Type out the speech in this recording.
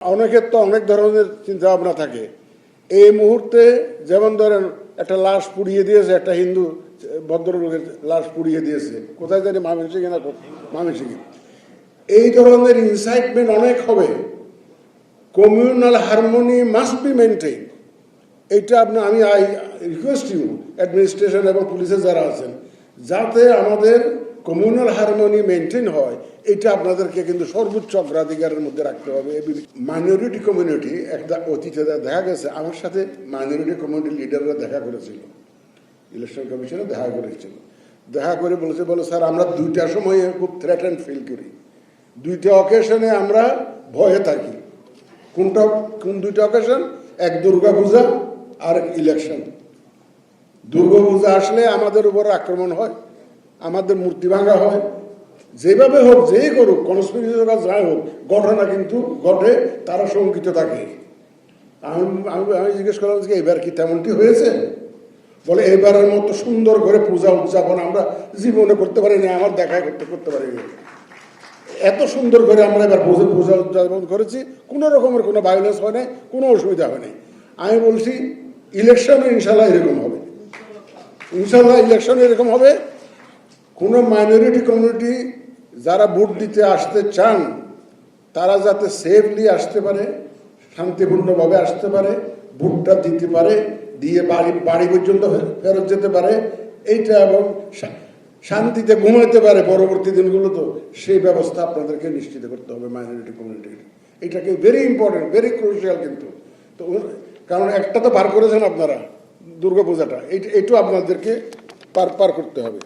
অনেকের তো অনেক ধরনের চিন্তা ভাবনা থাকে। এই মুহূর্তে যেমন ধরেন একটা লাশ পুড়িয়ে দিয়েছে, একটা হিন্দু ভদ্রলোকের লাশ পুড়িয়ে দিয়েছে, কোথায় জানি ময়মনসিংহে না ময়মনসিংহে। এই ধরনের ইনসাইটমেন্ট অনেক হবে। Communal harmony must be maintain. এইটা আমি আই রিকোয়েস্ট ইউ অ্যাডমিনিস্ট্রেশন এবং পুলিশের যারা আছেন, যাতে আমাদের কমিউনাল হারমোনি মেনটেন হয়, এটা আপনাদেরকে কিন্তু সর্বোচ্চ অগ্রাধিকারের মধ্যে রাখতে হবে। মাইনরিটি কমিউনিটি একটা অতীতে দেখা গেছে, আমার সাথে মাইনরিটি কমিউনিটি লিডাররা দেখা করেছিল, ইলেকশন কমিশনে দেখা করে বলে স্যার আমরা দুইটার সময় খুব থ্রেটেন্ড ফিল করি, দুইটা অকেশনে আমরা ভয়ে থাকি। কোন দুইটা অকেশন? এক দুর্গাপূজা আর ইলেকশন। দুর্গাপূজা আসলে আমাদের উপর আক্রমণ হয়, আমাদের মূর্তি ভাঙা হয়, যেভাবে হোক, যেই করুক, কনস্পিরেসি বা যাই হোক, ঘটনা কিন্তু ঘটে, তারা শঙ্কিত থাকে। আমি জিজ্ঞেস করলাম যে এবার কি তেমনটি হয়েছে? বলে এবারের মতো সুন্দর করে পূজা উদযাপন আমরা জীবনে করতে পারিনি, আমার দেখায় করতে পারিনি। এত সুন্দর করে আমরা এবার পূজা উদযাপন করেছি, কোনো রকমের কোনো ভায়োলেন্স হয় নাই, কোনো অসুবিধা হয় নাই। আমি বলছি ইলেকশনে ইনশাল্লাহ এরকম হবে, ইনশাল্লাহ ইলেকশনে এরকম হবে। কোনো মাইনরিটি কমিউনিটি যারা ভোট দিতে আসতে চান, তারা যাতে সেফলি আসতে পারে, শান্তিপূর্ণভাবে আসতে পারে, ভোটটা দিতে পারে, দিয়ে বাড়ি পর্যন্ত ফেরত যেতে পারে, এইটা, এবং শান্তিতে ঘুমাইতে পারে পরবর্তী দিনগুলো, তো সেই ব্যবস্থা আপনাদেরকে নিশ্চিত করতে হবে মাইনরিটি কমিউনিটির। এটাকে ভেরি ইম্পর্টেন্ট, ভেরি ক্রুশিয়াল কিন্তু। তো কারণ একটা তো পার করেছেন আপনারা, দুর্গাপূজাটা, এইটাও আপনাদেরকে পার করতে হবে।